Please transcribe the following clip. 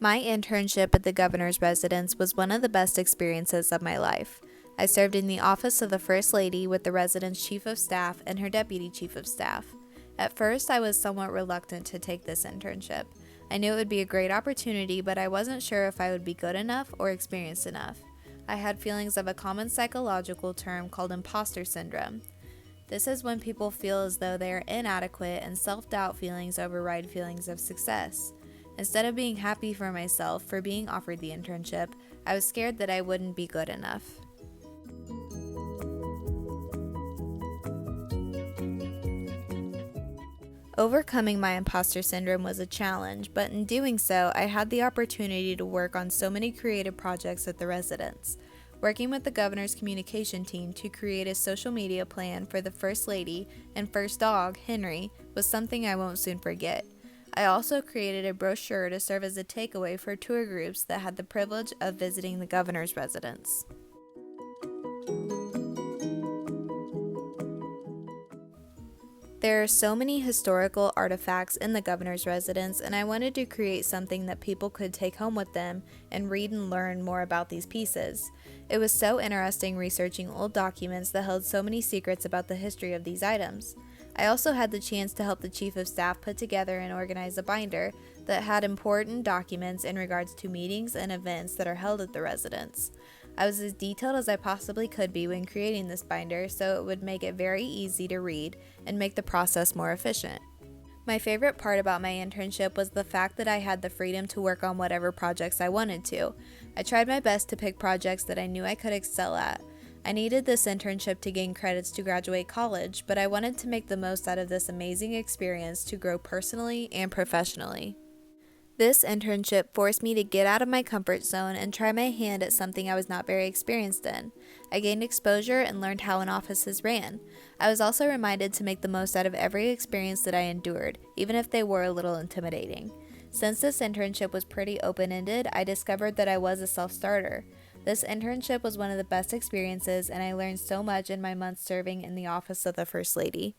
My internship at the governor's residence was one of the best experiences of my life. I served in the office of the First Lady with the resident's chief of staff and her deputy chief of staff. At first, I was somewhat reluctant to take this internship. I knew it would be a great opportunity, but I wasn't sure if I would be good enough or experienced enough. I had feelings of a common psychological term called imposter syndrome. This is when people feel as though they are inadequate and self-doubt feelings override feelings of success. Instead of being happy for myself for being offered the internship, I was scared that I wouldn't be good enough. Overcoming my imposter syndrome was a challenge, but in doing so, I had the opportunity to work on so many creative projects at the residence. Working with the governor's communication team to create a social media plan for the First Lady and first dog, Henry, was something I won't soon forget. I also created a brochure to serve as a takeaway for tour groups that had the privilege of visiting the governor's residence. There are so many historical artifacts in the governor's residence, and I wanted to create something that people could take home with them and read and learn more about these pieces. It was so interesting researching old documents that held so many secrets about the history of these items. I also had the chance to help the chief of staff put together and organize a binder that had important documents in regards to meetings and events that are held at the residence. I was as detailed as I possibly could be when creating this binder, so it would make it very easy to read and make the process more efficient. My favorite part about my internship was the fact that I had the freedom to work on whatever projects I wanted to. I tried my best to pick projects that I knew I could excel at. I needed this internship to gain credits to graduate college, but I wanted to make the most out of this amazing experience to grow personally and professionally. This internship forced me to get out of my comfort zone and try my hand at something I was not very experienced in. I gained exposure and learned how an office is ran. I was also reminded to make the most out of every experience that I endured, even if they were a little intimidating. Since this internship was pretty open-ended, I discovered that I was a self-starter. This internship was one of the best experiences, and I learned so much in my months serving in the office of the First Lady.